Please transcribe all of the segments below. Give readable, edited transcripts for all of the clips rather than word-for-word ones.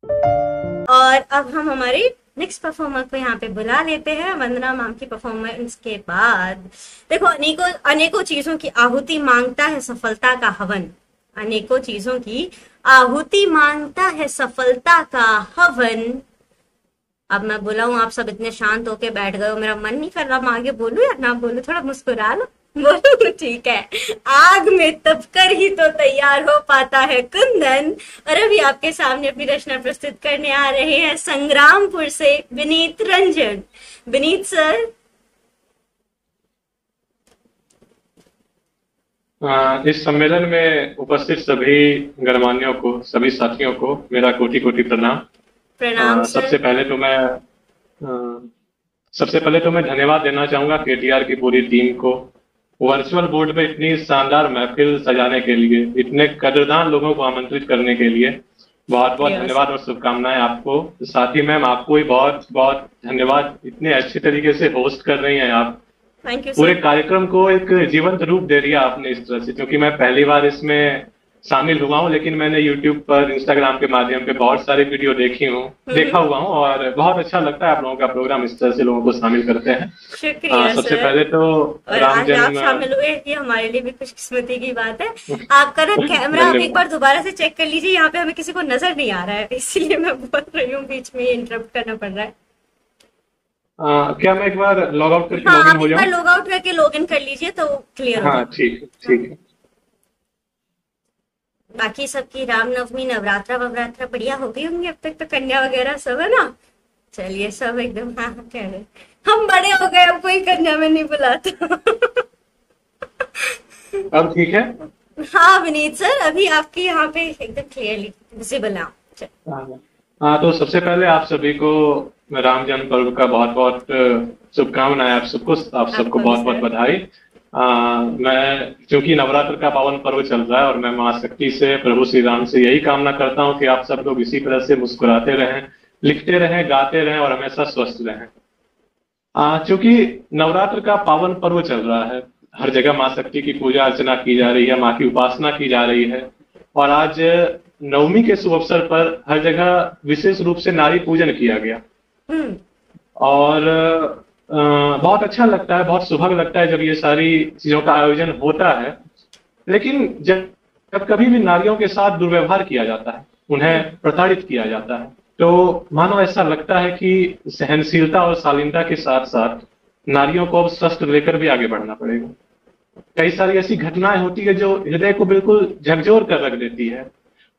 और अब हम हमारे नेक्स्ट परफॉर्मर को यहाँ पे बुला लेते हैं। वंदना मैम की परफॉर्मेंस के बाद देखो, अनेकों अनेकों चीजों की आहुति मांगता है सफलता का हवन। अनेकों चीजों की आहुति मांगता है सफलता का हवन। अब मैं बोला हूँ, आप सब इतने शांत होके बैठ गए हो, मेरा मन नहीं कर रहा मैं आगे बोलूं या ना बोलूं, थोड़ा मुस्कुरा लो। बोलो ठीक है। आग में तपकर ही तो तैयार हो पाता है कुंदन। और अभी आपके सामने अपनी रचना प्रस्तुत करने आ रहे हैं संग्रामपुर से विनीत रंजन। विनीत सर। इस सम्मेलन में उपस्थित सभी गणमान्यों को, सभी साथियों को मेरा कोटि कोटि प्रणाम। प्रणाम सर। सबसे पहले तो मैं धन्यवाद देना चाहूंगा केटीआर की पूरी टीम को, वर्चुअल बोर्ड पे इतनी शानदार महफिल सजाने के लिए, इतने कदरदान लोगों को आमंत्रित करने के लिए बहुत बहुत धन्यवाद और शुभकामनाएं आपको। साथ ही मैम आपको भी बहुत बहुत धन्यवाद, इतने अच्छे तरीके से होस्ट कर रही हैं आप। थैंक यू पूरे सर। कार्यक्रम को एक जीवंत रूप दे दिया आपने इस तरह से, क्योंकि मैं पहली बार इसमें शामिल हुआ हूँ, लेकिन मैंने यूट्यूब पर, इंस्टाग्राम के माध्यम पे बहुत सारी वीडियो देखा हुआ हूँ, और बहुत अच्छा लगता है आप लोगों का प्रोग्राम इस तरह से लोगों को शामिल करते हैं। शुक्रिया सबसे सर। पहले तो और राम आज आप जन्म। शामिल हुए, ये हमारे लिए भी खुशकिस्मती की बात है। आपका ना कैमरा आप एक धन्यवाद। बार दोबारा से चेक कर लीजिए, यहाँ पे हमें किसी को नजर नहीं आ रहा है, इसीलिए मैं बोल रही हूँ, बीच में इंटरप्ट करना पड़ रहा है। क्या मैं एक बार लॉग आउट करके हाँ, लॉगिन आप हो एक बार जाऊं? लॉग आउट करके लॉग इन कर लीजिए तो क्लियर हो हाँ जाए। ठीक है, हाँ। ठीक है। बाकी सबकी रामनवमी नवरात्रा ववरात्रा बढ़िया हो गई होंगी अब तक तो, कन्या वगैरह सब है ना। चलिए सब एकदम, हाँ हाँ कह रहे हम बड़े हो गए, अब कोई कन्या में नहीं बुलाता। अब ठीक है। हाँ विनीत सर, अभी आपकी यहाँ पे एकदम क्लियरली विजिबल है। चल। हाँ हाँ, तो सबसे पहले आप सभी को राम जन्म पर्व का बहुत बहुत शुभकामनाएं। आप सबको आपको भी बहुत बहुत सर। बधाई। मैं, क्योंकि नवरात्र का पावन पर्व चल रहा है, और मैं माँ शक्ति से, प्रभु श्री राम से यही कामना करता हूँ कि आप सब लोग इसी तरह से मुस्कुराते रहें, लिखते रहें, गाते रहें और हमेशा स्वस्थ रहें। क्योंकि नवरात्र का पावन पर्व चल रहा है, हर जगह माँ शक्ति की पूजा अर्चना की जा रही है, माँ की उपासना की जा रही है, और आज नवमी के शुभ अवसर पर हर जगह विशेष रूप से नारी पूजन किया गया। हम्म। और बहुत अच्छा लगता है, बहुत सुभग लगता है जब ये सारी चीजों का आयोजन होता है। लेकिन जब जब कभी भी नारियों के साथ दुर्व्यवहार किया जाता है, उन्हें प्रताड़ित किया जाता है, तो मानो ऐसा लगता है कि सहनशीलता और शालीनता के साथ साथ नारियों को अब शस्त्र लेकर भी आगे बढ़ना पड़ेगा। कई सारी ऐसी घटनाएं होती है जो हृदय को बिल्कुल झकझोर कर रख देती है।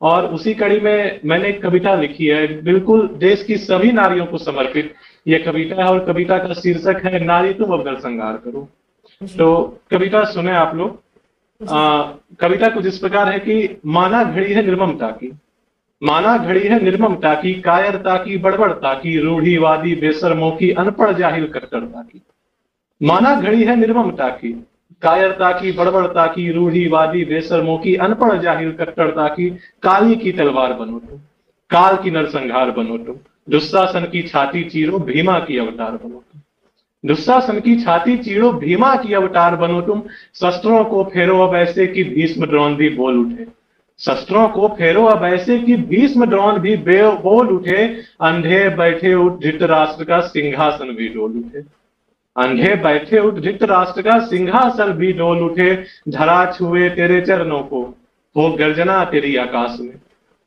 और उसी कड़ी में मैंने एक कविता लिखी है, बिल्कुल देश की सभी नारियों को समर्पित ये कविता है, और कविता का शीर्षक है नारी तुम अब नरसंहार करो। जी। तो कविता सुने आप लोग। जी। कविता कुछ इस प्रकार है कि माना घड़ी है निर्ममता की, माना घड़ी है निर्ममता की, कायरता की, बड़बड़ता की, रूढ़िवादी बेशर्मों की, अनपढ़ जाहिल कट्टरता की। माना घड़ी है निर्ममता की, कायरता की, बड़बड़ता की, रूढ़िवादी बेशर्मों की, अनपढ़ जाहिल कट्टरता की, काली की तलवार बनो तुम, काल की नरसंहार बनो तुम, दुशासन की छाती चीरो भीमा की अवतार बनो तुम, दुशासन की छाती चीरो भीमा की अवतार बनो तुम, शस्त्रों को फेरो अब ऐसे कि भीष्म द्रोण भी बोल उठे, शस्त्रों को फेरो अब ऐसे कि भीष्म द्रोण भी बोल उठे, अंधे बैठे उठ धृतराष्ट्र का सिंहासन भी डोल उठे, अंधे बैठे उठ धृतराष्ट्र का सिंहासन भी डोल उठे, धरा छुए तेरे चरणों को हो गर्जना तेरी आकाश में,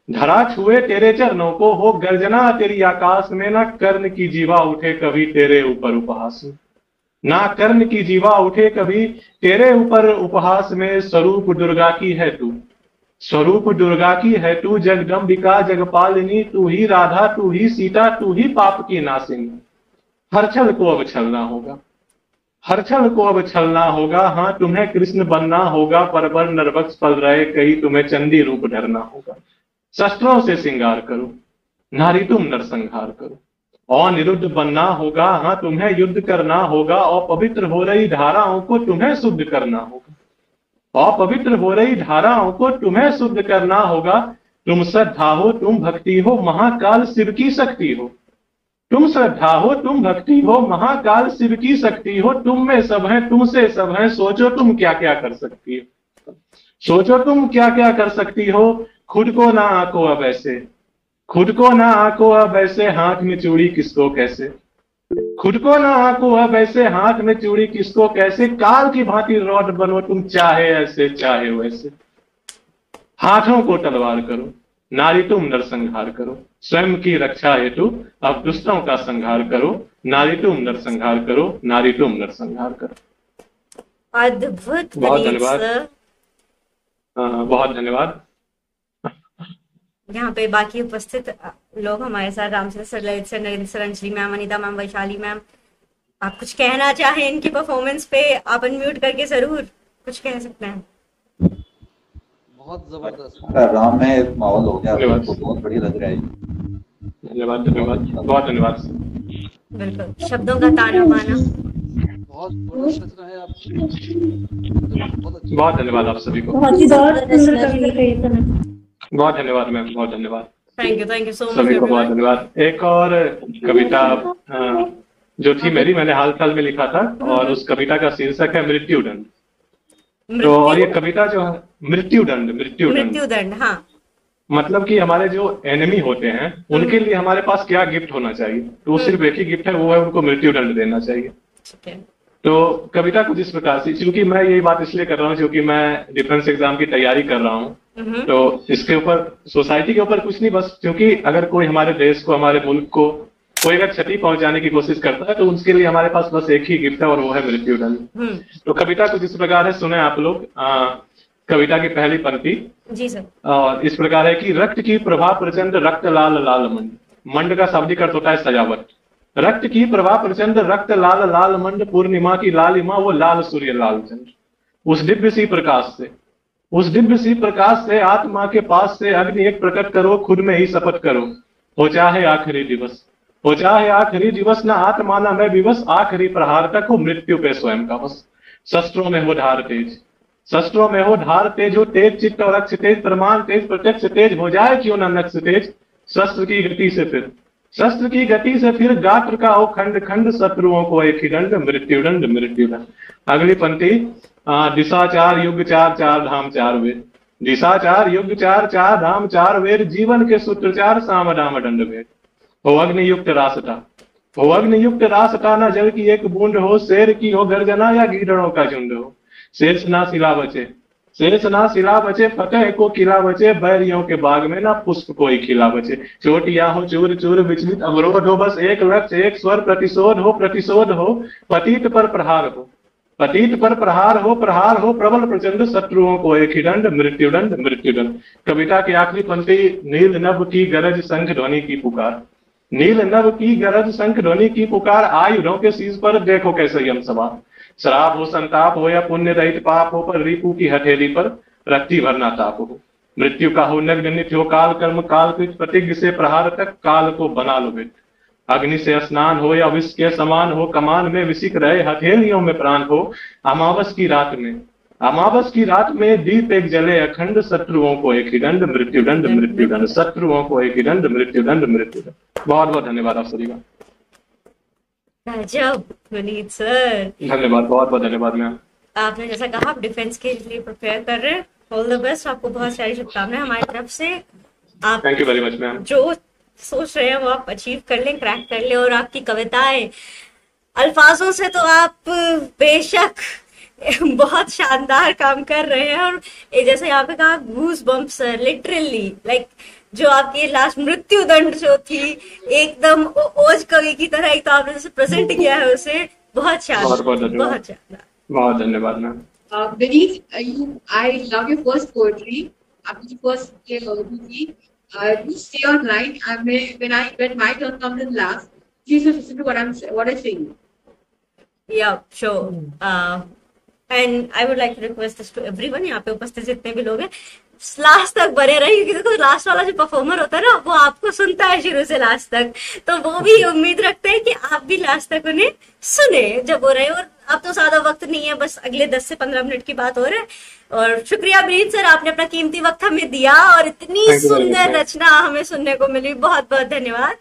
धरा छुए तेरे चरणों को हो गर्जना तेरी आकाश में, ना कर्ण की जीवा उठे कभी तेरे ऊपर उपहास में, ना कर्ण की जीवा उठे कभी तेरे ऊपर उपहास में, स्वरूप दुर्गा की है तू, स्वरूप दुर्गा की है तू, जगदम्बिका जगपालिनी, तू ही राधा, तू ही सीता, तू ही पाप की नासिनी, हर छल को अब छलना होगा, हर छल को अब छलना होगा, हाँ तुम्हें कृष्ण बनना होगा, परवर नरभक्ष पल रहे कहीं तुम्हें चंडी रूप धरना होगा, शस्त्रों से श्रृंगार करो नारी तुम नरसंहार करो, और निरुद्ध बनना होगा, हाँ तुम्हें युद्ध करना होगा, और पवित्र हो रही धाराओं को तुम्हें शुद्ध करना होगा, और पवित्र हो रही धाराओं को तुम्हें शुद्ध करना होगा, तुम श्रद्धा हो, तुम भक्ति हो, महाकाल शिव की शक्ति हो, तुम श्रद्धा हो, तुम भक्ति हो, महाकाल शिव की शक्ति हो, तुम में सब है, तुमसे सब है, सोचो तुम क्या क्या कर सकती हो, सोचो तुम क्या क्या कर सकती हो, खुद को ना आंको अब ऐसे, खुद को ना आंको अब ऐसे, हाथ में चूड़ी किसको कैसे। खुद को ना आंको अब ऐसे, हाथ में चूड़ी किसको कैसे। काल की भांति रॉड बनो तुम, चाहे ऐसे चाहे वैसे। हाथों को तलवार करो, नारी तुम नरसंहार करो। स्वयं की रक्षा हेतु अब दुष्टों का संहार करो। नारी तुम नरसंहार करो, नारी तुम नरसंहार करो। अद्भुत बहुत पुनीत धन्यवाद। सर। बहुत धन्यवाद। यहाँ पे बाकी उपस्थित लोग हमारे साथ, Ramchandra sir, Lalit sir, Narendra sir, Anjali ma'am, Anita ma'am, Vaishali ma'am, आप कुछ कहना चाहें इनकी परफॉर्मेंस पे, आप अनम्यूट करके जरूर कुछ कह सकते हैं। बहुत जबरदस्त राम में माहौल हो गया, धन्यवाद। तो बहुत बढ़िया लग रहा है। धन्यवाद धन्यवाद, बहुत धन्यवाद। बिल्कुल, शब्दों का ताना बाना। बहुत जबरदस्त रचना है आपकी। बहुत धन्यवाद आप सभी को। बहुत धन्यवाद मैम, बहुत धन्यवाद। थैंक यू सो मच सभी को बहुत धन्यवाद। एक और कविता जो थी मेरी, मैंने हाल फिलहाल में लिखा था, और उस कविता का शीर्षक है मृत्युदंड। तो और ये कविता जो है मृत्युदंड, मृत्युदंड, हाँ, मतलब कि हमारे जो एनिमी होते हैं उनके लिए हमारे पास क्या गिफ्ट होना चाहिए, तो वो सिर्फ एक ही गिफ्ट है, वो है उनको मृत्युदंड देना चाहिए। ठीक है। तो कविता कुछ इस प्रकार से, क्योंकि मैं यही बात इसलिए कर रहा हूँ क्योंकि मैं डिफेंस एग्जाम की तैयारी कर रहा हूँ, तो इसके ऊपर, सोसाइटी के ऊपर कुछ नहीं, बस क्योंकि अगर कोई हमारे देश को, हमारे मुल्क को कोई अगर क्षति पहुंचाने की कोशिश करता है, तो उसके लिए हमारे पास बस एक ही गिफ्ट है, और वो है मृत्युदंड। तो कविता कुछ इस प्रकार है, सुने आप लोग। कविता की पहली पंक्ति जी सर। और इस प्रकार है कि रक्त की प्रभा प्रचंड, रक्त लाल लाल मंड। मंड का शाब्दिक अर्थ होता है सजावट। रक्त की प्रभा प्रचंड, रक्त लाल लाल मंड, पूर्णिमा की लालिमा, वो लाल सूर्य लाल चंद्र। उस दिव्य सी प्रकाश से, उस दिव्य सी प्रकाश से, आत्मा के पास से अग्नि एक प्रकट करो, खुद में ही शपथ करो, हो चाहे आखिरी दिवस, हो चाहे आखिरी दिवस, न आत्मा न मैं विवश, आखिरी प्रहार तक हो मृत्यु पे स्वयं का बस। शस्त्रों में हो धार तेज, शस्त्रों में हो धार तेज, हो तेज चित्त और अक्ष तेज, प्रमाण तेज प्रत्यक्ष तेज, हो जाए क्यों न नक्ष तेज। शस्त्र की गति से फिर, शस्त्र की गति से फिर, गात्र का हो खंड खंड, शत्रुओं को एक ही दंड, मृत्युदंड मृत्युदंड। अगली पंक्ति, दिशा चार युग चार, चार धाम चार वेद। दिशा चार युग चार, चार धाम चार वेद, जीवन के सूत्र चार, साम दाम दंड वेद। हो अग्नि युक्त रासता, हो अग्नि युक्त रासता, न जल की एक बूंद हो, शेर की हो गर्जना या गीदड़ों का झुंड हो। शेष ना सिला बचे, शेष ना सिला बचे, फतेह को किला बचे, बैरियों के बाग में ना पुष्प कोई खिला बचे। चोटियां हो चूर चूर विचलित अवरोध हो, बस एक लक्ष्य एक स्वर, प्रतिशोध हो प्रतिशोध हो, पतित पर प्रहार हो, पतित पर प्रहार हो प्रहार हो, प्रबल प्रचंड, शत्रुओं को एक ही दंड, मृत्युदंड मृत्युदंड। कविता की आखिरी पंक्ति, नील नभ की गरज शंख ध्वनि की पुकार। नील नभ की गरज शंख ध्वनि की पुकार, आयुधों के शीश पर देखो कैसे यम सवार। श्राप हो संताप हो या पुण्य रहित पाप हो, पर रिपु की हथेली पर रत्ती भरना ताप हो। मृत्यु का हो नग्न नित्य हो, काल कर्म काल कृत, प्रतिज्ञ से प्रहार तक काल को बना लो बेट। अग्नि से स्नान हो या विष के समान हो, कमान में विसिक रहे हथेलियों में प्राण हो। अमावस की रात में, अमावस की रात में दीप एक जले अखंड, शत्रुओं को एक ही दंड, मृत्युदंड मृत्युदंड। शत्रुओं को एक ही दंड, मृत्युदंड मृत्युदंड। बहुत बहुत धन्यवाद आप सभी का। गजब पुनीत सर, धन्यवाद, बहुत बहुत धन्यवाद मैम। आपने जैसा कहा आप डिफेंस के लिए प्रिपेयर कर रहे हैं, ऑल द बेस्ट, आपको बहुत सारी शुभकामनाएं हमारी तरफ से। आप thank you very much ma'am. जो सोच रहे हैं वो आप अचीव कर लें, क्रैक कर लें, और आपकी कविताएं, अल्फाजों से तो आप बेशक बहुत शानदार काम कर रहे हैं। और जैसे यहाँ पे कहा गूज बम्प्स, लिटरली लाइक जो आपकी लास्ट मृत्युदंड जो थी, एकदम ओज कवि की तरह एक तो आपने जैसे प्रेजेंट किया है उसे, बहुत शानदार, बहुत शानदार। बहुत धन्यवाद ma'am. Beneath, I love your first poetry. आपकी first poetry, you stay online, and when my turn comes in last, please listen to what I'm saying. Yeah, sure. And I would like to request this to everyone, यहाँ पे उपस्थित जितने भी लोग हैं, last तक बने रहे, क्योंकि देखो लास्ट वाला जो परफॉर्मर होता है ना, वो आपको सुनता है शुरू से लास्ट तक, तो वो भी उम्मीद रखते हैं कि आप भी लास्ट तक उन्हें सुने जब हो रहे हैं। और अब तो ज्यादा वक्त नहीं है, बस अगले 10 से 15 मिनट की बात हो रहा है। और शुक्रिया बीन सर, आपने अपना कीमती वक्त हमें दिया और इतनी सुंदर रचना हमें सुनने को मिली, बहुत बहुत धन्यवाद।